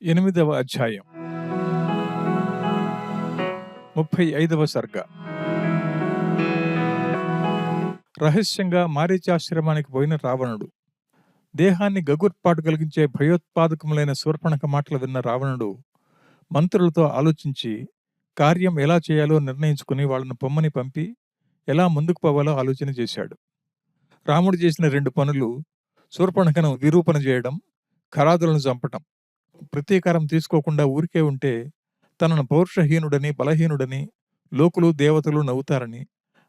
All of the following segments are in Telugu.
8వ అధ్యాయం 35వ సర్గ. రహస్యంగా మారీచాశ్రమానికి పోయిన రావణుడు. దేహాన్ని గగుర్పాటు కలిగించే భయోత్పాదకములైన శూర్పణఖ మాటలు విన్న రావణుడు మంత్రులతో ఆలోచించి కార్యం ఎలా చేయాలో నిర్ణయించుకుని వాళ్ళను పొమ్మని పంపి ఎలా ముందుకు పోవాలో ఆలోచన చేశాడు. రాముడు చేసిన 2 పనులు శూర్పణఖను విరూపణ చేయడం, ఖరాదులను చంపటం. ప్రతీకారం తీసుకోకుండా ఊరికే ఉంటే తనను పౌరుషహీనుడని, బలహీనుడని లోకులు దేవతలు నవ్వుతారని,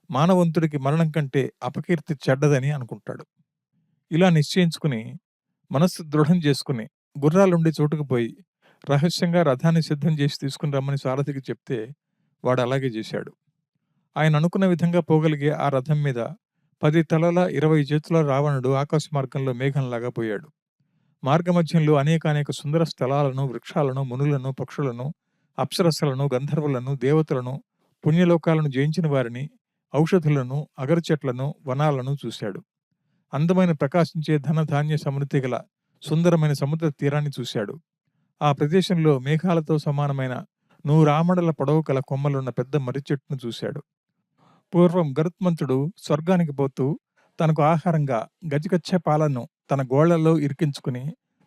మానవంతుడికి మరణం కంటే అపకీర్తి చెడ్డదని అనుకుంటాడు. ఇలా నిశ్చయించుకుని మనస్సు దృఢం చేసుకుని గుర్రాలుండి చోటుకు పోయి రహస్యంగా రథాన్ని సిద్ధం చేసి తీసుకుని రమ్మని సారథికి చెప్తే వాడు అలాగే చేశాడు. ఆయన అనుకున్న విధంగా పోగలిగే ఆ రథం మీద 10 తలల 20 చేతుల రావణుడు ఆకాశ మార్గంలో మేఘంలాగా పోయాడు. మార్గమధ్యంలో అనేక సుందర స్థలాలను, వృక్షాలను, మునులను, పక్షులను, అప్సరస్సులను, గంధర్వులను, దేవతలను, పుణ్యలోకాలను జయించిన వారిని, ఔషధులను, అగరు చెట్లను, వనాలను చూశాడు. అందమైన ప్రకాశించే ధనధాన్య సమృద్ధి గల సుందరమైన సముద్ర తీరాన్ని చూశాడు. ఆ ప్రదేశంలో మేఘాలతో సమానమైన 100 ఆమడల పొడవు గల కొమ్మలున్న పెద్ద మర్రి చెట్టును చూశాడు. పూర్వం గరుత్మంతుడు స్వర్గానికి పోతూ తనకు ఆహారంగా గజగచ్చ పాలను తన గోళ్లలో ఇరికించుకుని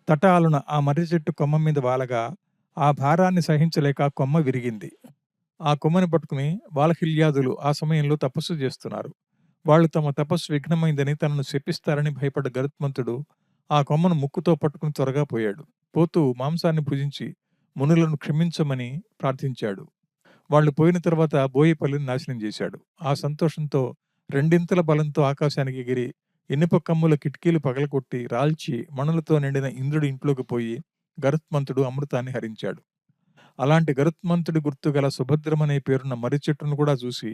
తటాలున ఆ మర్రి చెట్టు కొమ్మ మీద వాలగా ఆ భారాన్ని సహించలేక కొమ్మ విరిగింది. ఆ కొమ్మని పట్టుకుని వాలహిల్యాదులు ఆ సమయంలో తపస్సు చేస్తున్నారు. వాళ్ళు తమ తపస్సు విఘ్నమైందని తనను శపిస్తారని భయపడ్డ గరుత్మంతుడు ఆ కొమ్మను ముక్కుతో పట్టుకుని త్వరగా పోయాడు. పోతూ మాంసాన్ని భుజించి మునులను క్షమించమని ప్రార్థించాడు. వాళ్ళు పోయిన తర్వాత బోయిపల్లిని నాశనం చేశాడు. ఆ సంతోషంతో 2 బలంతో ఆకాశానికి ఎగిరి ఇనుప కమ్ముల కిటికీలు పగలగొట్టి రాల్చి మణులతో నిండిన ఇంద్రుడి ఇంట్లోకి పోయి గరుత్మంతుడు అమృతాన్ని హరించాడు. అలాంటి గరుత్మంతుడి గుర్తుగల సుభద్రమనే పేరున్న మర్రి చెట్టును కూడా చూసి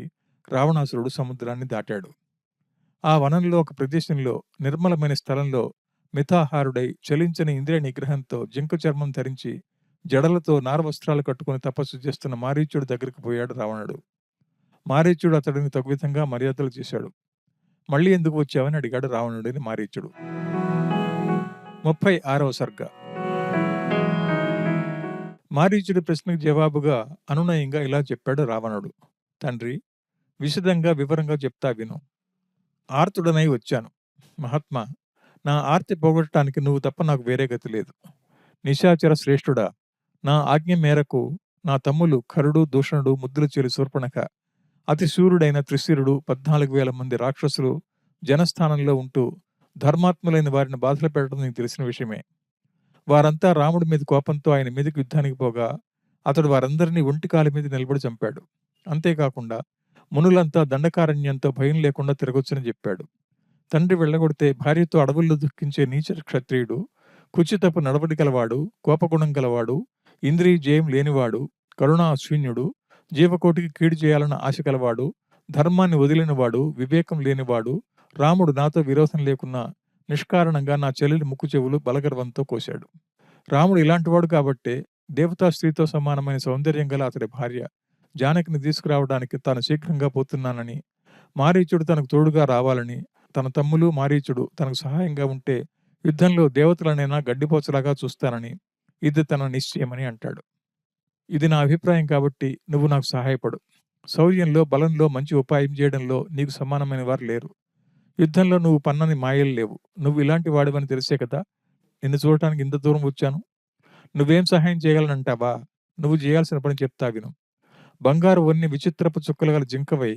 రావణాసురుడు సముద్రాన్ని దాటాడు. ఆ వనంలో ఒక ప్రదేశంలో నిర్మలమైన స్థలంలో మితాహారుడై చలించని ఇంద్రియ నిగ్రహంతో జింక చర్మం ధరించి జడలతో నారవస్త్రాలు కట్టుకుని తపస్సు చేస్తున్న మారీచుడి దగ్గరికి పోయాడు రావణుడు. మారీచుడు అతడిని తగు విధంగా మర్యాదలు చేశాడు. మళ్ళీ ఎందుకు వచ్చావని అడిగాడు రావణుడిని మారీచుడు. 36వ సర్గ. మారీచుడి ప్రశ్నకు జవాబుగా అనునయంగా ఇలా చెప్పాడు రావణుడు. తండ్రి, విశదంగా వివరంగా చెప్తా విను. ఆర్తుడనై వచ్చాను. మహాత్మా, నా ఆర్తి పోగొట్టడానికి నువ్వు తప్ప నాకు వేరే గతి లేదు. నిశాచర శ్రేష్ఠుడా, నా ఆజ్ఞ మేరకు నా తమ్ములు ఖరుడు, దూషణుడు, ముద్దుల చెలి శూర్పణఖ, అతి శూరుడైన త్రిశిరుడు, 14,000 మంది రాక్షసులు జనస్థానంలో ఉంటూ ధర్మాత్ములైన వారిని బాధలు పెట్టడం నీకు తెలిసిన విషయమే. వారంతా రాముడి మీద కోపంతో ఆయన మీదకి యుద్ధానికి పోగా అతడు వారందరినీ ఒంటికాలి మీద నిలబడి చంపాడు. అంతేకాకుండా మునులంతా దండకారణ్యంతో భయం లేకుండా తిరగొచ్చని చెప్పాడు. తండ్రి వెళ్ళగొడితే భార్యతో అడవుల్లో దుఃఖించే నీచ క్షత్రియుడు, కుచితపు నడవడి గలవాడు, కోపగుణం గలవాడు, ఇంద్రియ జయం లేనివాడు, కరుణా అశ్విన్యుడు, జీవకోటికి కీడు చేయాలన్న ఆశ కలవాడు, ధర్మాన్ని వదిలినవాడు, వివేకం లేనివాడు, రాముడు నాతో విరోధం లేకున్నా నిష్కారణంగా నా చెల్లెలి ముక్కు చెవులు బలగర్వంతో కోశాడు. రాముడు ఇలాంటివాడు కాబట్టే దేవతా స్త్రీతో సమానమైన సౌందర్యం గల అతడి భార్య జానకిని తీసుకురావడానికి తాను శీఘ్రంగా పోతున్నానని, మారీచుడు తనకు తోడుగా రావాలని, తన తమ్ములు మారీచుడు తనకు సహాయంగా ఉంటే యుద్ధంలో దేవతలనైనా గడ్డిపోచలాగా చూస్తానని, ఇది తన నిశ్చయమని అంటాడు. ఇది నా అభిప్రాయం కాబట్టి నువ్వు నాకు సహాయపడు. శౌర్యంలో, బలంలో, మంచి ఉపాయం చేయడంలో నీకు సమానమైన వారు లేరు. యుద్ధంలో నువ్వు పన్నని మాయలు లేవు. నువ్వు ఇలాంటి వాడివని తెలిసే కదా నిన్ను చూడటానికి ఇంత దూరం వచ్చాను. నువ్వేం సహాయం చేయగలనంటావా? నువ్వు చేయాల్సిన పని చెప్తా విను. బంగారు వన్ని విచిత్రపు చుక్కలు గల జింకవై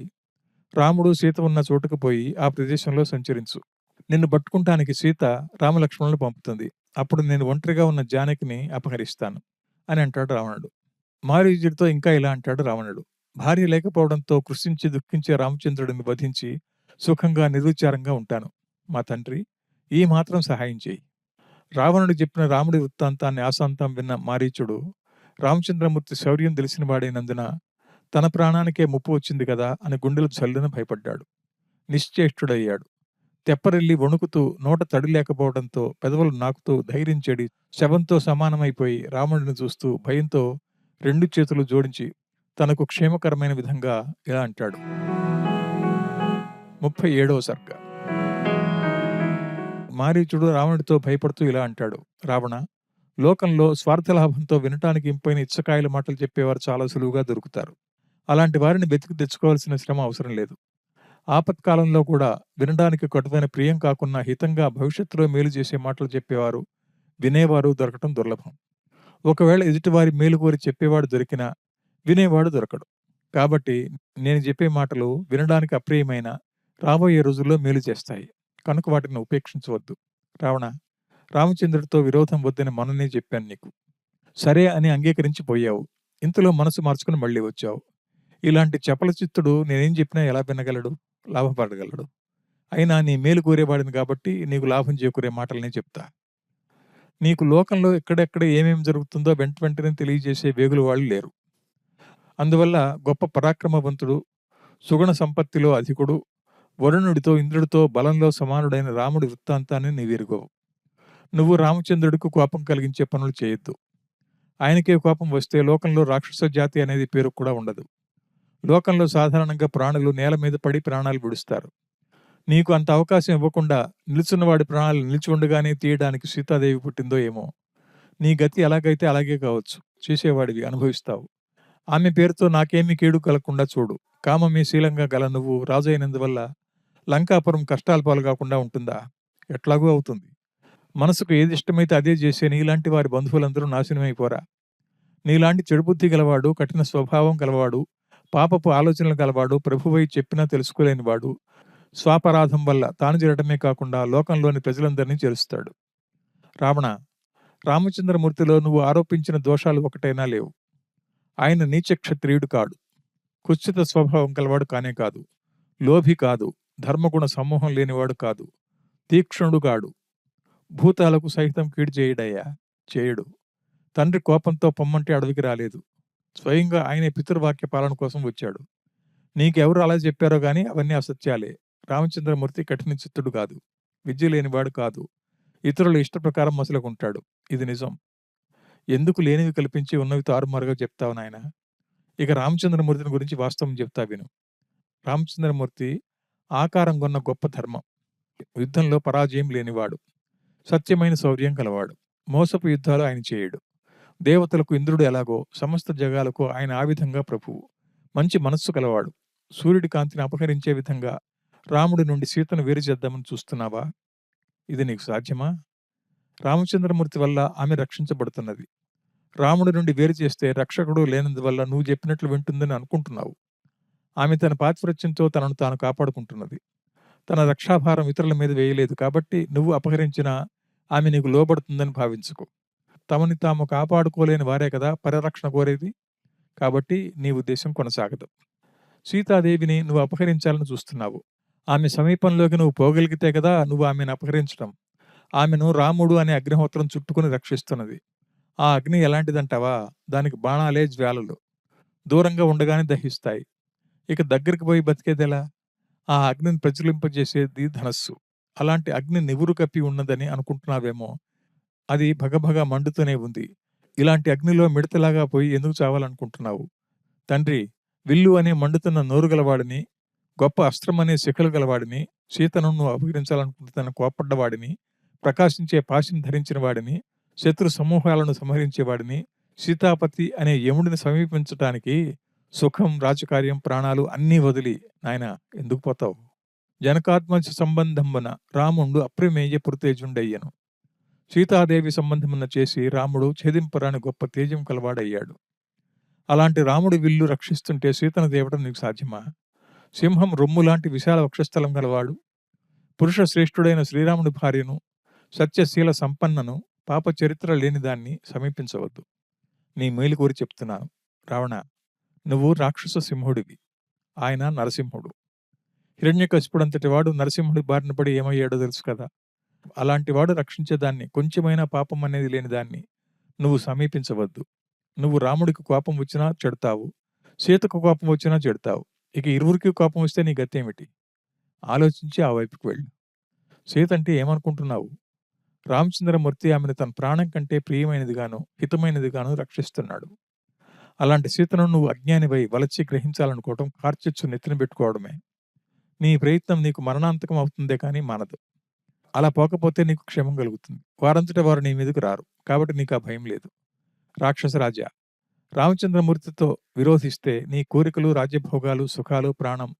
రాముడు, సీత ఉన్న చోటుకు పోయి ఆ ప్రదేశంలో సంచరించు. నిన్ను పట్టుకుంటానికి సీత రామలక్ష్మణులను పంపుతుంది. అప్పుడు నేను ఒంటరిగా ఉన్న జానకిని అపహరిస్తాను అని అంటాడు రావణుడు. మారీచుడితో ఇంకా ఇలా అంటాడు రావణుడు. భార్య లేకపోవడంతో కృషించి దుఃఖించే రామచంద్రుడిని వధించి సుఖంగా నిర్విచారంగా ఉంటాను. మా తండ్రి, ఈ మాత్రం సహాయం చేయి. రావణుడు చెప్పిన రాముడి వృత్తాంతాన్ని ఆశాంతం విన్న మారీచుడు రామచంద్రమూర్తి శౌర్యం తెలిసిన వాడైనందున తన ప్రాణానికే ముప్పు వచ్చింది కదా అని గుండెలు చల్లున భయపడ్డాడు. నిశ్చేష్టుడయ్యాడు. తెప్పరిల్లి వణుకుతూ నోట తడి లేకపోవడంతో పెదవులు నాకుతూ ధైర్యం చెడి శవంతో సమానమైపోయి రావణుడిని చూస్తూ భయంతో 2 చేతులు జోడించి తనకు క్షేమకరమైన విధంగా ఇలా అంటాడు. 37వ సర్గ. మారీచుడు రావణుడితో భయపడుతూ ఇలా అంటాడు. రావణ, లోకంలో స్వార్థలాభంతో వినటానికి ఇంపైన ఇచ్చకాయల మాటలు చెప్పేవారు చాలా సులువుగా దొరుకుతారు. అలాంటి వారిని వెతికి తెచ్చుకోవాల్సిన శ్రమ అవసరం లేదు. ఆపత్కాలంలో కూడా వినడానికి కటువైన ప్రియం కాకున్నా హితంగా భవిష్యత్తులో మేలు చేసే మాటలు చెప్పేవారు, వినేవారు దొరకటం దుర్లభం. ఒకవేళ ఎదుటివారి మేలు కోరి చెప్పేవాడు దొరికినా వినేవాడు దొరకడు. కాబట్టి నేను చెప్పే మాటలు వినడానికి అప్రియమైన రాబోయే రోజుల్లో మేలు చేస్తాయి. కనుక వాటిని ఉపేక్షించవద్దు. రావణ, రామచంద్రుడితో విరోధం వద్దని మొన్ననే చెప్పాను నీకు. సరే అని అంగీకరించి పోయావు. ఇంతలో మనసు మార్చుకుని మళ్ళీ వచ్చావు. ఇలాంటి చపల చిత్తుడు నేనేం చెప్పినా ఎలా వినగలడు, లాభపడగలడు? అయినా నీ మేలు కోరేవాడిని కాబట్టి నీకు లాభం చేకూరే మాటలనే చెప్తా. నీకు లోకంలో ఎక్కడెక్కడ ఏమేమి జరుగుతుందో వెంటనే తెలియజేసే వేగుల వాళ్ళు లేరు. అందువల్ల గొప్ప పరాక్రమవంతుడు, సుగుణ సంపత్తిలో అధికుడు, వరుణుడితో ఇంద్రుడితో బలంలో సమానుడైన రాముడి వృత్తాంతాన్ని నీవెరుగవు. నువ్వు రామచంద్రుడికి కోపం కలిగించే పనులు చేయొద్దు. ఆయనకే కోపం వస్తే లోకంలో రాక్షస జాతి అనేది పేరు కూడా ఉండదు. లోకంలో సాధారణంగా ప్రాణులు నేల మీద పడి ప్రాణాలు విడుస్తారు. నీకు అంత అవకాశం ఇవ్వకుండా నిలుచున్నవాడి ప్రాణాలు నిలిచి ఉండగానే తీయడానికి సీతాదేవి పుట్టిందో ఏమో. నీ గతి ఎలాగైతే అలాగే కావచ్చు. చేసేవాడివి, అనుభవిస్తావు. ఆమె పేరుతో నాకేమీ కీడు కలగకుండా చూడు. కామమే శీలంగా గల నువ్వు రాజు అయినందువల్ల లంకాపురం కష్టాల పాలు కాకుండా ఉంటుందా? ఎట్లాగూ అవుతుంది. మనసుకు ఏది ఇష్టమైతే అదే చేసే నీలాంటి వారి బంధువులందరూ నాశనమైపోరా? నీలాంటి చెడుబుద్ధి గలవాడు, కఠిన స్వభావం గలవాడు, పాపపు ఆలోచనలు గలవాడు, ప్రభువై చెప్పినా తెలుసుకోలేనివాడు, స్వాపరాధం వల్ల తాను చేరటమే కాకుండా లోకంలోని ప్రజలందరినీ చేరుస్తాడు. రావణ, రామచంద్రమూర్తిలో నువ్వు ఆరోపించిన దోషాలు ఒకటైనా లేవు. ఆయన నీచ క్షత్రియుడు కాడు, కుత్సిత స్వభావం కలవాడు కానే కాదు, లోభి కాదు, ధర్మగుణ సమూహం లేనివాడు కాదు, తీక్ష్ణుడు కాడు, భూతాలకు సహితం కీడు చేయడయ్యా, చేయడు. తండ్రి కోపంతో పొమ్మంటే అడవికి రాలేదు. స్వయంగా ఆయనే పితృవాక్య పాలన కోసం వచ్చాడు. నీకెవరు అలా చెప్పారో గాని అవన్నీ అసత్యాలే. రామచంద్రమూర్తి కఠిన చిత్తుడు కాదు, విద్య లేనివాడు కాదు, ఇతరుల ఇష్ట ప్రకారం మసలుకుంటాడు. ఇది నిజం. ఎందుకు లేనివి కల్పించి ఉన్నవి తారుమారుగా చెప్తావు నాయన? ఇక రామచంద్రమూర్తిని గురించి వాస్తవం చెప్తా విను. రామచంద్రమూర్తి ఆకారం కొన్న గొప్ప ధర్మం. యుద్ధంలో పరాజయం లేనివాడు, సత్యమైన శౌర్యం కలవాడు. మోసపు యుద్ధాలు ఆయన చేయడు. దేవతలకు ఇంద్రుడు ఎలాగో సమస్త జగాలకు ఆయన ఆ విధంగా ప్రభువు. మంచి మనస్సు కలవాడు. సూర్యుడి కాంతిని అపహరించే విధంగా రాముడి నుండి సీతను వేరు చేద్దామని చూస్తున్నావా? ఇది నీకు సాధ్యమా? రామచంద్రమూర్తి వల్ల ఆమె రక్షించబడుతున్నది. రాముడి నుండి వేరు చేస్తే రక్షకుడు లేనందువల్ల నువ్వు చెప్పినట్లు వింటుందని అనుకుంటున్నావు. ఆమె తన పాతివ్రత్యంతో తనను తాను కాపాడుకుంటున్నది. తన రక్షాభారం ఇతరుల మీద వేయలేదు కాబట్టి నువ్వు అపహరించినా ఆమె నీకు లోబడుతుందని భావించుకో. తమని తాము కాపాడుకోలేని వారే కదా పరిరక్షణ కోరేది. కాబట్టి నీ ఉద్దేశం కొనసాగదు. సీతాదేవిని నువ్వు అపహరించాలని చూస్తున్నావు. ఆమె సమీపంలోకి నువ్వు పోగలిగితే కదా నువ్వు ఆమెను అపహరించడం. ఆమెను రాముడు అనే అగ్నిహోత్రం చుట్టుకుని రక్షిస్తున్నది. ఆ అగ్ని ఎలాంటిదంటావా? దానికి బాణాలే జ్వాలలు. దూరంగా ఉండగానే దహిస్తాయి. ఇక దగ్గరికి పోయి బతికేదెలా? ఆ అగ్నిని ప్రజ్వలింపజేసేది ధనస్సు. అలాంటి అగ్ని నివురు కప్పి ఉన్నదని అనుకుంటున్నావేమో. అది భగభగ మండుతూనే ఉంది. ఇలాంటి అగ్నిలో మిడతలాగా పోయి ఎందుకు చావాలనుకుంటున్నావు? తండ్రి, విల్లు అనే మండుతున్న నోరు గలవాడిని, గొప్ప అస్త్రం అనే శిఖలు గలవాడిని, సీతను నువ్వు అపహరించాలనుకుంటున్న కోపడ్డవాడిని, ప్రకాశించే పాశం ధరించిన వాడిని, శత్రు సమూహాలను సంహరించేవాడిని, సీతాపతి అనే యముడిని సమీపించటానికి సుఖం, రాజకార్యం, ప్రాణాలు అన్నీ వదిలి నాయన ఎందుకు పోతావు? జనకాత్మజ సంబంధమున రాముండు అప్రమేయ పురతేజుండయ్యను. సీతాదేవి సంబంధమున చేసి రాముడు ఛేదింపరాని గొప్ప తేజం కలవాడయ్యాడు. అలాంటి రాముడి విల్లు రక్షిస్తుంటే సీతను తేవడం నీకు సాధ్యమా? సింహం రొమ్ములాంటి విశాల వక్షస్థలం గలవాడు, పురుష శ్రేష్ఠుడైన శ్రీరాముడి భార్యను, సత్యశీల సంపన్నను, పాప చరిత్ర లేనిదాన్ని సమీపించవద్దు. నీ మేలు కోరి చెప్తున్నాను. రావణ, నువ్వు రాక్షస సింహుడివి, ఆయన నరసింహుడు. హిరణ్యకశిపుడంతటి వాడు నరసింహుడి బారిన పడి ఏమయ్యాడో తెలుసు కదా. అలాంటి వాడు రక్షించేదాన్ని, కొంచెమైనా పాపం అనేది లేని దాన్ని నువ్వు సమీపించవద్దు. నువ్వు రాముడికి కోపం వచ్చినా చెడతావు, సీతకు కోపం వచ్చినా చెడతావు. ఇక ఇరువురికి కోపం వస్తే నీ గతేమిటి? ఆలోచించి ఆ వైపుకి వెళ్ళు. సీత అంటే ఏమనుకుంటున్నావు? రామచంద్రమూర్తి ఆమెను తన ప్రాణం కంటే ప్రియమైనదిగాను హితమైనదిగాను రక్షిస్తున్నాడు. అలాంటి సీతను నువ్వు అజ్ఞానివై వలచి గ్రహించాలనుకోవటం కార్చిచ్చు నెత్తిన పెట్టుకోవడమే. నీ ప్రయత్నం నీకు మరణాంతకం అవుతుందే కానీ మానదు. అలా పోకపోతే నీకు క్షేమం కలుగుతుంది. వారంతట వారు నీ మీదకు రారు. కాబట్టి నీకా భయం లేదు. రాక్షసరాజా! రామచంద్రమూర్తితో విరోధిస్తే నీ కోరికలు, రాజ్యభోగాలు, సుఖాలు, ప్రాణం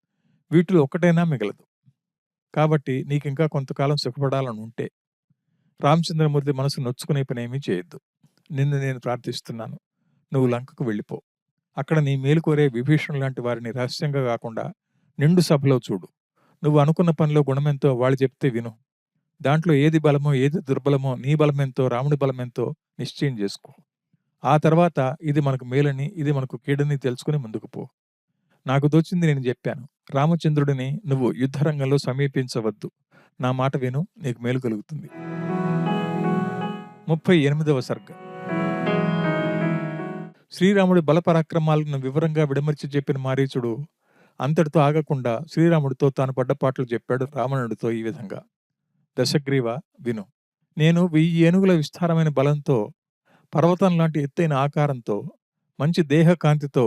వీటిలో ఒక్కటైనా మిగలదు. కాబట్టి నీకింకా కొంతకాలం సుఖపడాలనుంటే రామచంద్రమూర్తి మనసు నొచ్చుకునే పనేమీ చేయొద్దు. నిన్ను నేను ప్రార్థిస్తున్నాను. నువ్వు లంకకు వెళ్ళిపో. అక్కడ నీ మేలు కోరే విభీషణుడు లాంటి వారిని రహస్యంగా కాకుండా నిండు సభలో చూడు. నువ్వు అనుకున్న పనిలో గుణమెంతో వాళ్ళు చెప్తే విను. దాంట్లో ఏది బలమో, ఏది దుర్బలమో, నీ బలమెంతో, రాముడి బలమెంతో నిశ్చయం చేసుకో. ఆ తర్వాత ఇది మనకు మేలని, ఇది మనకు కీడని తెలుసుకుని ముందుకు పో. నాకు దోచింది నేను చెప్పాను. రామచంద్రుడిని నువ్వు యుద్ధరంగంలో సమీపించవద్దు. నా మాట విను, నీకు మేలు కలుగుతుంది. 38వ సర్గ. శ్రీరాముడి బలపరాక్రమాలను వివరంగా విడమర్చి చెప్పిన మారీచుడు అంతటితో ఆగకుండా శ్రీరాముడితో తాను పడ్డ పాటలు చెప్పాడు రావణుడితో ఈ విధంగా. దశగ్రీవ విను. నేను 1000 ఏనుగుల విస్తారమైన బలంతో, పర్వతం లాంటి ఎత్తైన ఆకారంతో, మంచి దేహ కాంతితో,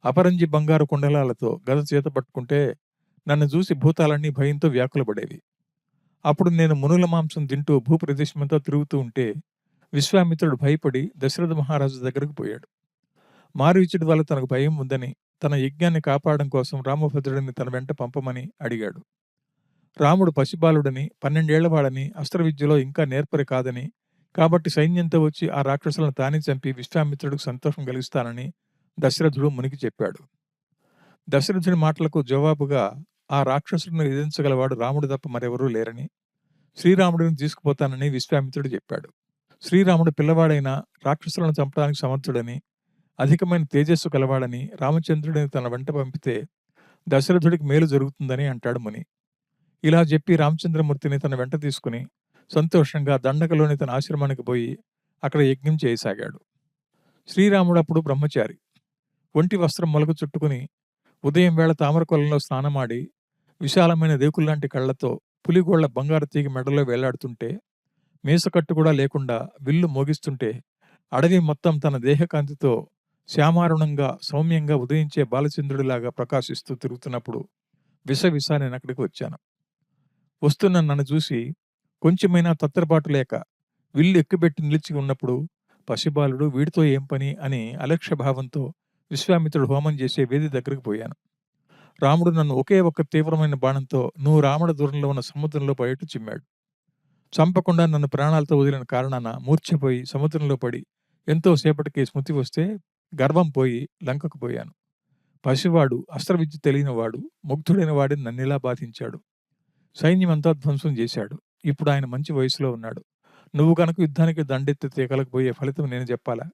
అపరంజి బంగారు కుండలాలతో గద చేత పట్టుకుంటే నన్ను చూసి భూతాలన్నీ భయంతో వ్యాకులపడేవి. అప్పుడు నేను మునుల మాంసం తింటూ భూప్రదేశమంతా తిరుగుతూ ఉంటే విశ్వామిత్రుడు భయపడి దశరథ మహారాజు దగ్గరకు పోయాడు. మారీచుడి వల్ల తనకు భయం ఉందని, తన యజ్ఞాన్ని కాపాడడం కోసం రామభద్రుడిని తన వెంట పంపమని అడిగాడు. రాముడు పసిబాలుడని, 12 ఏళ్లవాడని, అస్త్రవిద్యలో ఇంకా నేర్పరి కాదని, కాబట్టి సైన్యంతో వచ్చి ఆ రాక్షసులను తానే చంపి విశ్వామిత్రుడికి సంతోషం కలిగిస్తానని దశరథుడు మునికి చెప్పాడు. దశరథుడి మాటలకు జవాబుగా ఆ రాక్షసుడిని ఎదిరించగలవాడు రాముడు తప్ప మరెవరూ లేరని, శ్రీరాముడిని తీసుకుపోతానని విశ్వామిత్రుడు చెప్పాడు. శ్రీరాముడు పిల్లవాడైన రాక్షసులను చంపడానికి సమర్థుడని, అధికమైన తేజస్సు కలవాడని రామచంద్రుడిని తన వెంట పంపితే దశరథుడికి మేలు జరుగుతుందని అంటాడు ముని. ఇలా చెప్పి రామచంద్రమూర్తిని తన వెంట తీసుకుని సంతోషంగా దండకలోని తన ఆశ్రమానికి పోయి అక్కడ యజ్ఞం చేయసాగాడు. శ్రీరాముడు అప్పుడు బ్రహ్మచారి. ఒంటి వస్త్రం మొలకు చుట్టుకుని ఉదయం వేళ తామరకొలంలో స్నానమాడి విశాలమైన రేకుల్లాంటి కళ్లతో పులిగోళ్ల బంగారు తీగ మెడలో వేలాడుతుంటే, మీసకట్టు కూడా లేకుండా విల్లు మోగిస్తుంటే, అడవి మొత్తం తన దేహకాంతితో శ్యామారుణంగా సౌమ్యంగా ఉదయించే బాలచంద్రుడిలాగా ప్రకాశిస్తూ తిరుగుతున్నప్పుడు విసవిస నేను అక్కడికి వచ్చాను. వస్తున్న నన్ను చూసి కొంచెమైనా తత్తరపాటు లేక విల్లు ఎక్కుబెట్టి నిలిచి ఉన్నప్పుడు పసిబాలుడు వీడితో ఏం పని అని అలక్ష్య భావంతో విశ్వామిత్రుడు హోమం చేసే వేది దగ్గరికి పోయాను. రాముడు నన్ను ఒకే ఒక్క తీవ్రమైన బాణంతో 100 ఆమడ దూరంలో ఉన్న సముద్రంలో పడేట్టు చిమ్మాడు. చంపకుండా నన్ను ప్రాణాలతో వదిలిన కారణాన మూర్ఛపోయి సముద్రంలో పడి ఎంతో సేపటికి స్మృతి వస్తే గర్వం పోయి లంకకు పోయాను. పసివాడు, అస్త్రవిద్య తెలియనివాడు, ముగ్ధుడైన వాడిని నన్నిలా బాధించాడు. సైన్యమంతా ధ్వంసం చేశాడు. ఇప్పుడు ఆయన మంచి వయసులో ఉన్నాడు. నువ్వు కనుక యుద్ధానికి దండెత్తి తీగలకపోయే ఫలితం నేను చెప్పాలా?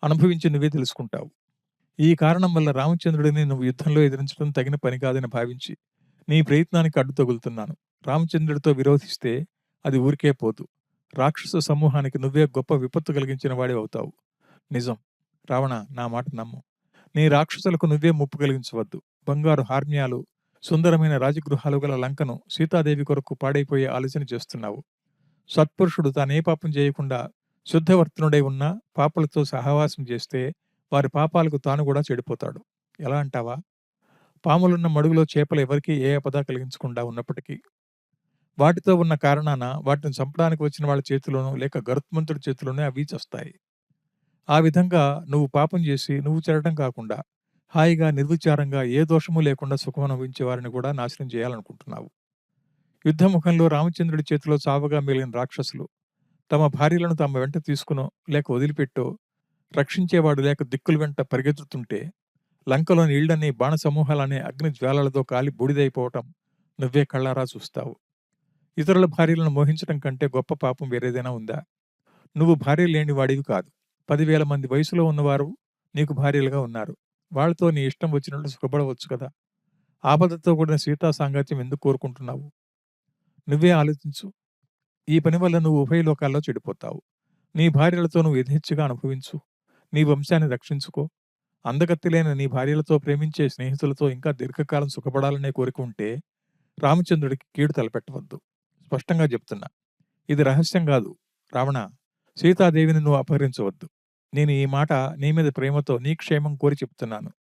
అనుభవించి నువ్వే తెలుసుకుంటావు. ఈ కారణం వల్ల రామచంద్రుడిని నువ్వు యుద్ధంలో ఎదిరించడం తగిన పని కాదని భావించి నీ ప్రయత్నానికి అడ్డు తగులుతున్నాను. రామచంద్రుడితో విరోధిస్తే అది ఊరికే పోదు. రాక్షస సమూహానికి నువ్వే గొప్ప విపత్తు కలిగించిన వాడి అవుతావు. నిజం. రావణ, నా మాట నమ్ము. నీ రాక్షసులకు నువ్వే ముప్పు కలిగించవద్దు. బంగారు హార్మ్యాలు, సుందరమైన రాజగృహాలు గల లంకను సీతాదేవి కొరకు పాడైపోయే ఆలోచన చేస్తున్నావు. సత్పురుషుడు తానే పాపం చేయకుండా శుద్ధవర్తనుడై ఉన్న పాపలతో సహవాసం చేస్తే వారి పాపాలకు తాను కూడా చెడిపోతాడు. ఎలా అంటావా? పాములున్న మడుగులో చేపలు ఎవరికీ ఏ ఆపద కలిగించకుండా ఉన్నప్పటికీ వాటితో ఉన్న కారణాన వాటిని చంపడానికి వచ్చిన వాళ్ళ చేతిలోనూ లేక గరుత్మంతుడి చేతిలోనే అవి చస్తాయి. ఆ విధంగా నువ్వు పాపం చేసి నువ్వు చెరటం కాకుండా హాయిగా నిర్విచారంగా ఏ దోషము లేకుండా సుఖం అనుభవించే వారిని కూడా నాశనం చేయాలనుకుంటున్నావు. యుద్ధముఖంలో రామచంద్రుడి చేతిలో చావగా మిగిలిన రాక్షసులు తమ భార్యలను తమ వెంట తీసుకునో లేక వదిలిపెట్టో రక్షించేవాడు లేక దిక్కుల వెంట పరిగెత్తుతుంటే లంకలోని ఇళ్లన్నీ బాణ సమూహాలనే అగ్ని జ్వాలలతో కాలి బూడిదైపోవటం నువ్వే కళ్ళారా చూస్తావు. ఇతరుల భార్యలను మోహించడం కంటే గొప్ప పాపం వేరేదైనా ఉందా? నువ్వు భార్య లేని వాడివి కాదు. 10,000 మంది వయసులో ఉన్నవారు నీకు భార్యలుగా ఉన్నారు. వాళ్ళతో నీ ఇష్టం వచ్చినట్లు సుఖపడవచ్చు కదా. ఆపదతో కూడిన సీతా సాంగత్యం ఎందుకు కోరుకుంటున్నావు? నువ్వే ఆలోచించు. ఈ పని వల్ల నువ్వు ఉభయ లోకాల్లో చెడిపోతావు. నీ భార్యలతో నువ్వు యథేచ్ఛగా అనుభవించు. నీ వంశాన్ని రక్షించుకో. అందగత్తిలైన నీ భార్యలతో ప్రేమించే స్నేహితులతో ఇంకా దీర్ఘకాలం సుఖపడాలనే కోరిక ఉంటే రామచంద్రుడికి కీడు తలపెట్టవద్దు. స్పష్టంగా చెప్తున్నా. ఇది రహస్యం కాదు. రావణ, సీతాదేవిని నువ్వు అపహరించవద్దు. నేను ఈ మాట నీ మీద ప్రేమతో నీ క్షేమం కోరి చెప్తున్నాను.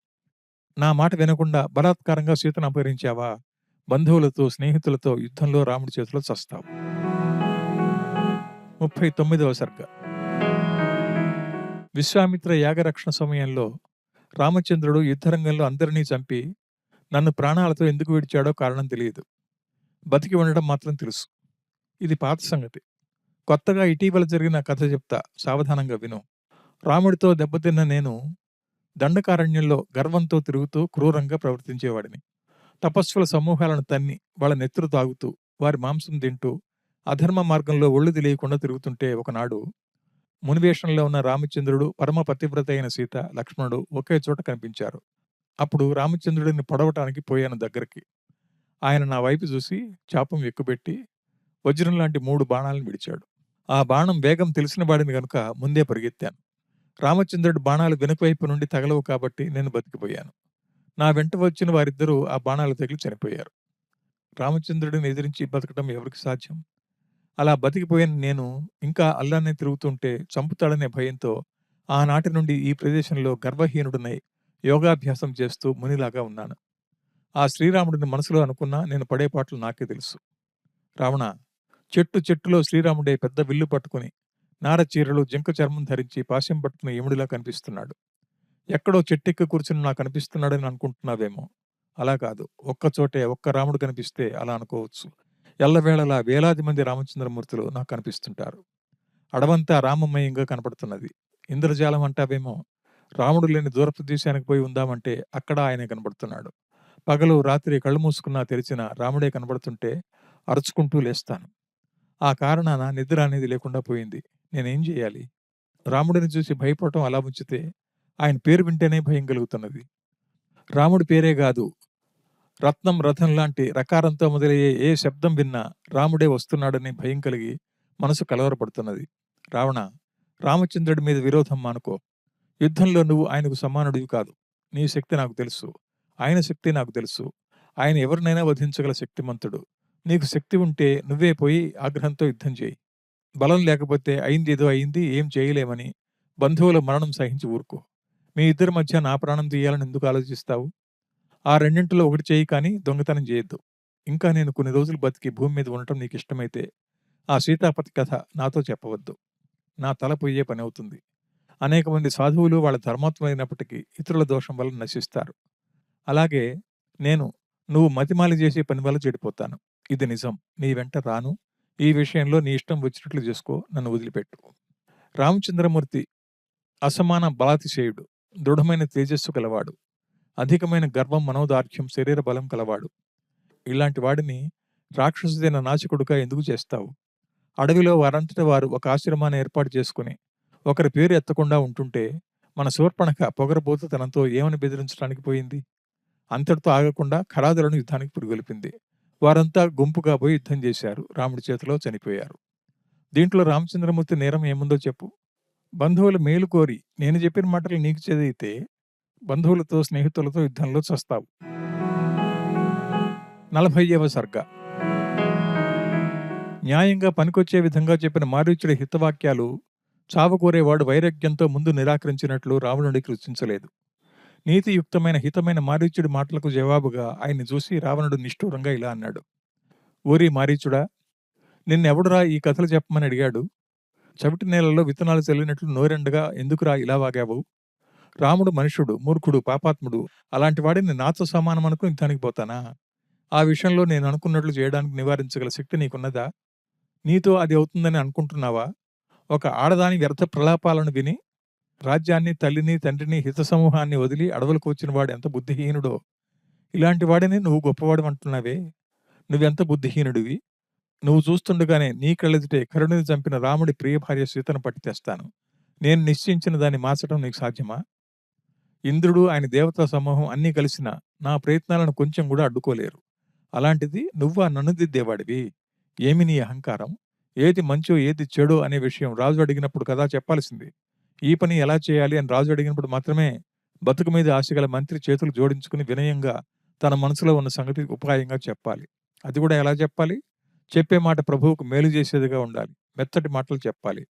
నా మాట వినకుండా బలాత్కారంగా సీతను అపహరించావా, బంధువులతో స్నేహితులతో యుద్ధంలో రాముడి చేతిలో చస్తావు. 39వ సర్గ. విశ్వామిత్ర యాగరక్షణ సమయంలో రామచంద్రుడు యుద్ధరంగంలో అందరినీ చంపి నన్ను ప్రాణాలతో ఎందుకు విడిచాడో కారణం తెలియదు. బతికి ఉండడం మాత్రం తెలుసు. ఇది పాత సంగతి. కొత్తగా ఇటీవల జరిగిన కథ చెప్తా, సావధానంగా విను. రాముడితో దెబ్బతిన్న నేను దండకారణ్యంలో గర్వంతో తిరుగుతూ క్రూరంగా ప్రవర్తించేవాడిని. తపస్సుల సమూహాలను తన్ని వాళ్ళ నెత్తురు తాగుతూ వారి మాంసం తింటూ అధర్మ మార్గంలో ఒళ్ళు తెలియకుండా తిరుగుతుంటే ఒకనాడు మునివేషంలో ఉన్న రామచంద్రుడు, పరమ పతివ్రత అయిన సీత, లక్ష్మణుడు ఒకే చోట కనిపించారు. అప్పుడు రామచంద్రుడిని పొడవటానికి పోయాను దగ్గరికి. ఆయన నా వైపు చూసి చాపం ఎక్కుపెట్టి వజ్రం లాంటి 3 బాణాలను విడిచాడు. ఆ బాణం వేగం తెలిసిన వాడిని గనుక ముందే పరిగెత్తాను. రామచంద్రుడి బాణాలు వెనుక వైపు నుండి తగలవు కాబట్టి నేను బతికిపోయాను. నా వెంట వచ్చిన వారిద్దరూ ఆ బాణాలు తగిలి చనిపోయారు. రామచంద్రుడిని ఎదిరించి బతకడం ఎవరికి సాధ్యం? అలా బతికిపోయిన నేను ఇంకా అల్లానే తిరుగుతుంటే చంపుతాడనే భయంతో ఆనాటి నుండి ఈ ప్రదేశంలో గర్వహీనుడినై యోగాభ్యాసం చేస్తూ మునిలాగా ఉన్నాను. ఆ శ్రీరాముడిని మనసులో అనుకున్నా నేను పడే పాటలు నాకే తెలుసు. రావణ, చెట్టులో శ్రీరాముడే పెద్ద విల్లు పట్టుకుని నార చీరలు, జింక చర్మం ధరించి పాశం పట్టుకుని యముడిలా కనిపిస్తున్నాడు. ఎక్కడో చెట్టెక్కి కూర్చుని నాకు కనిపిస్తున్నాడని అనుకుంటున్నావేమో. అలా కాదు. ఒక్కచోటే ఒక్క రాముడు కనిపిస్తే అలా అనుకోవచ్చు. ఎల్లవేళలా వేలాది మంది రామచంద్రమూర్తులు నాకు కనిపిస్తుంటారు. అడవంతా రామమయంగా కనపడుతున్నది. ఇంద్రజాలం అంటావేమో. రాముడు లేని దూర ప్రదేశానికి పోయి ఉందామంటే అక్కడ ఆయనే కనపడుతున్నాడు. పగలు రాత్రి కళ్ళు మూసుకున్నా తెరిచినా రాముడే కనబడుతుంటే అరుచుకుంటూ లేస్తాను. ఆ కారణాన నిద్ర అనేది లేకుండా పోయింది. నేనేం చేయాలి? రాముడిని చూసి భయపడటం అలా ఉంచితే ఆయన పేరు వింటేనే భయం కలుగుతున్నది. రాముడి పేరే కాదు, రత్నం, రథం లాంటి రకారంతో మొదలయ్యే ఏ శబ్దం విన్నా రాముడే వస్తున్నాడని భయం కలిగి మనసు కలవరపడుతున్నది. రావణ, రామచంద్రుడి మీద విరోధం మానుకో. యుద్ధంలో నువ్వు ఆయనకు సమానుడివి కాదు. నీ శక్తి నాకు తెలుసు. ఆయన శక్తి నాకు తెలుసు. ఆయన ఎవరినైనా వధించగల శక్తిమంతుడు. నీకు శక్తి ఉంటే నువ్వే పోయి ఆగ్రహంతో యుద్ధం చేయి. బలం లేకపోతే అయింది ఏదో అయింది, ఏం చేయలేమని బంధువుల మరణం సహించి ఊరుకో. మీ ఇద్దరి మధ్య నా ప్రాణం తీయాలని ఎందుకు ఆలోచిస్తావు? ఆ రెండింటిలో ఒకటి చేయి, కానీ దొంగతనం చేయొద్దు. ఇంకా నేను కొన్ని రోజులు బతికి భూమి మీద ఉండటం నీకు ఇష్టమైతే ఆ సీతాపతి కథ నాతో చెప్పవద్దు. నా తల పొయ్యే పని అవుతుంది. అనేక మంది సాధువులు వాళ్ళ ధర్మాత్మైనప్పటికీ ఇతరుల దోషం వల్ల నశిస్తారు. అలాగే నేను నువ్వు మతిమాలి చేసే పని వల్ల చెడిపోతాను. ఇది నిజం. నీ వెంట రాను. ఈ విషయంలో నీ ఇష్టం వచ్చినట్లు చేసుకో. నన్ను వదిలిపెట్టు. రామచంద్రమూర్తి అసమాన బలాతిశేయుడు, దృఢమైన తేజస్సు కలవాడు, అధికమైన గర్వం, మనోదార్ఢ్యం, శరీర బలం కలవాడు. ఇలాంటి వాడిని రాక్షసుదైన నాశకుడుగా ఎందుకు చేస్తావు? అడవిలో వారంతట వారు ఒక ఆశ్రమాన్ని ఏర్పాటు చేసుకుని ఒకరి పేరు ఎత్తకుండా ఉంటుంటే మన శూర్పణఖ పొగరబోతుతనంతో ఏమని బెదిరించడానికి పోయింది? అంతటితో ఆగకుండా ఖరాదులను యుద్ధానికి పురిగొల్పింది. వారంతా గుంపుగా పోయి యుద్ధం చేశారు. రాముడి చేతిలో చనిపోయారు. దీంట్లో రామచంద్రమూర్తి నేరం ఏముందో చెప్పు. బంధువుల మేలు కోరి నేను చెప్పిన మాటలు నీకు చదివితే బంధువులతో, స్నేహితులతో యుద్ధంలో చస్తావు. 40వ సర్గ. న్యాయంగా పనికొచ్చే విధంగా చెప్పిన మారీచుడి హితవాక్యాలు చావకోరేవాడు వైరాగ్యంతో ముందు నిరాకరించినట్లు రావణుడికి రుచించలేదు. నీతియుక్తమైన హితమైన మారీచుడి మాటలకు జవాబుగా ఆయన్ని చూసి రావణుడు నిష్ఠూరంగా ఇలా అన్నాడు. ఓరి మారీచుడా, నిన్నెవడురా ఈ కథలు చెప్పమని అడిగాడు? చవిటి నేలలో విత్తనాలు చల్లినట్లు నోరెండగా ఎందుకురా ఇలా వాగావు? రాముడు మనుషుడు, మూర్ఖుడు, పాపాత్ముడు. అలాంటి వాడిని నాతో సమానం అనుకుని యుద్ధానికి పోతానా? ఆ విషయంలో నేను అనుకున్నట్లు చేయడానికి నివారించగల శక్తి నీకున్నదా? నీతో అది అవుతుందని అనుకుంటున్నావా? ఒక ఆడదాని వ్యర్థ ప్రలాపాలను విని రాజ్యాన్ని, తల్లిని, తండ్రిని, హిత సమూహాన్ని వదిలి అడవులకు వచ్చిన వాడు ఎంత బుద్ధిహీనుడో. ఇలాంటి వాడిని నువ్వు గొప్పవాడు అంటున్నావే. నువ్వెంత బుద్ధిహీనుడివి. నువ్వు చూస్తుండగానే నీ కళ్ళెదుటే కరుణిని చంపిన రాముడి ప్రియ భార్య సీతను పట్టి తెస్తాను. నేను నిశ్చయించిన దాన్ని మార్చడం నీకు సాధ్యమా? ఇంద్రుడు, ఆయన దేవతా సమూహం అన్నీ కలిసిన నా ప్రయత్నాలను కొంచెం కూడా అడ్డుకోలేరు. అలాంటిది నువ్వా నన్ను దిద్దేవాడివి? ఏమి నీ అహంకారం? ఏది మంచో ఏది చెడో అనే విషయం రాజు అడిగినప్పుడు కదా చెప్పాల్సింది. ఈ పని ఎలా చేయాలి అని రాజు అడిగినప్పుడు మాత్రమే బతుకు మీద ఆశగల మంత్రి చేతులు జోడించుకుని వినయంగా తన మనసులో ఉన్న సంగతి ఉపాయంగా చెప్పాలి. అది కూడా ఎలా చెప్పాలి? చెప్పే మాట ప్రభువుకు మేలు చేసేదిగా ఉండాలి. మెత్తటి మాటలు చెప్పాలి.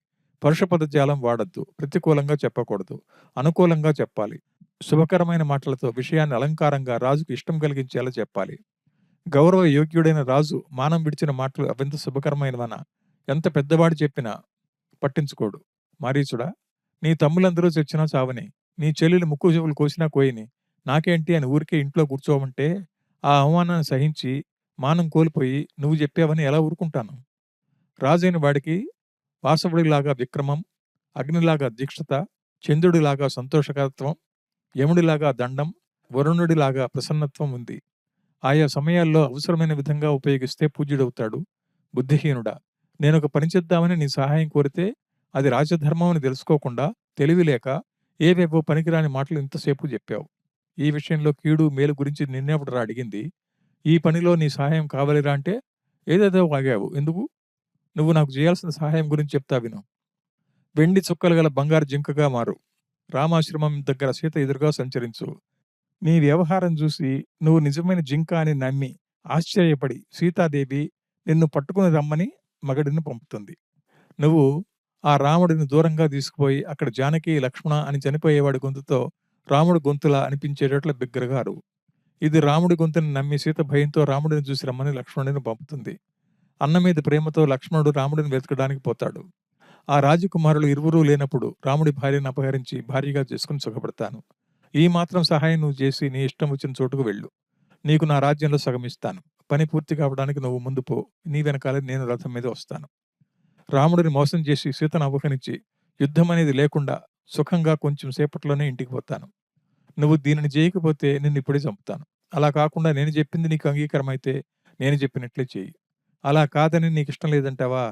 పరుష పదజాలం వాడద్దు. ప్రతికూలంగా చెప్పకూడదు. అనుకూలంగా చెప్పాలి. శుభకరమైన మాటలతో విషయాన్ని అలంకారంగా రాజుకు ఇష్టం కలిగించేలా చెప్పాలి. గౌరవ యోగ్యుడైన రాజు మానం విడిచిన మాటలు అవెంత శుభకరమైనవనా? ఎంత పెద్దవాడు చెప్పినా పట్టించుకోడు. మారీచుడా! నీ తమ్ములందరూ చచ్చినా చావని, నీ చెల్లెలు ముక్కు చెవులు కోసినా కోయని, నాకేంటి అని ఊరికే ఇంట్లో కూర్చోమంటే, ఆ అవమానాన్ని సహించి, మానం కోల్పోయి నువ్వు చెప్పావని ఎలా ఊరుకుంటాను? రాజైన వాడికి వాసవుడిలాగా విక్రమం, అగ్నిలాగా దీక్షత, చంద్రుడిలాగా సంతోషకరత్వం, యముడిలాగా దండం, వరుణుడిలాగా ప్రసన్నత్వం ఉంది. ఆయా సమయాల్లో అవసరమైన విధంగా ఉపయోగిస్తే పూజ్యుడవుతాడు. బుద్ధిహీనుడా! నేనొక పని చేద్దామని నీ సహాయం కోరితే, అది రాజధర్మం అని తెలుసుకోకుండా, తెలివి లేక ఏవేవో పనికిరాని మాటలు ఇంతసేపు చెప్పావు. ఈ విషయంలో కీడు, మేలు గురించి నిన్నెవడురా అడిగింది? ఈ పనిలో నీ సహాయం కావాలిరా అంటే, ఏదేదో వాగావు. ఎందుకు? నువ్వు నాకు చేయాల్సిన సహాయం గురించి చెప్తా విను. వెండి చుక్కలు గల బంగారు జింకగా మారు. రామాశ్రమం దగ్గర సీత ఎదురుగా సంచరించు. నీ వ్యవహారం చూసి నువ్వు నిజమైన జింక అని నమ్మి, ఆశ్చర్యపడి సీతాదేవి నిన్ను పట్టుకుని రమ్మని మగడిని పంపుతుంది. నువ్వు ఆ రాముడిని దూరంగా తీసుకుపోయి అక్కడ జానకి, లక్ష్మణ అని చనిపోయేవాడి గొంతుతో రాముడి గొంతులా అనిపించేటట్లు బిగ్గరగా అరువు. ఇది రాముడి గొంతుని నమ్మి సీత భయంతో రాముడిని చూసి రమ్మని లక్ష్మణుడిని పంపుతుంది. అన్న మీద ప్రేమతో లక్ష్మణుడు రాముడిని వెతకడానికి పోతాడు. ఆ రాజకుమారులు ఇరువురూ లేనప్పుడు రాముడి భార్యను అపహరించి భార్యగా చేసుకుని సుఖపడతాను. ఈ మాత్రం సహాయం నువ్వు చేసి నీ ఇష్టం వచ్చిన చోటుకు వెళ్ళు. నీకు నా రాజ్యంలో సగమిస్తాను. పని పూర్తి కావడానికి నువ్వు ముందు పో. నీ వెనకాలే నేను రథం మీద వస్తాను. రాముడిని మోసం చేసి సీతను అపహరించి యుద్ధం అనేది లేకుండా సుఖంగా కొంచెం సేపట్లోనే ఇంటికి పోతాను. నువ్వు దీనిని చేయకపోతే నిన్ను ఇప్పుడే చంపుతాను. అలా కాకుండా నేను చెప్పింది నీకు అంగీకారమైతే నేను చెప్పినట్లే చెయ్యి. అలా కాదని నీకు ఇష్టం లేదంటావా?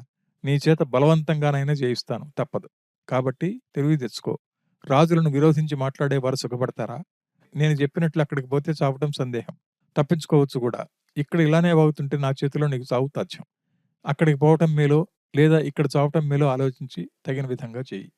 నీ చేత బలవంతంగానైనా చేయిస్తాను. తప్పదు. కాబట్టి తెలివి తెచ్చుకో. రాజులను విరోధించి మాట్లాడేవారు సుఖపడతారా? నేను చెప్పినట్లు అక్కడికి పోతే చావటం సందేహం. తప్పించుకోవచ్చు కూడా. ఇక్కడ ఇలానే వాగుతుంటే నా చేతిలో నీకు చావు తథ్యం. అక్కడికి పోవటం మేలో లేదా ఇక్కడ చావటం మేలో ఆలోచించి తగిన విధంగా చెయ్యి.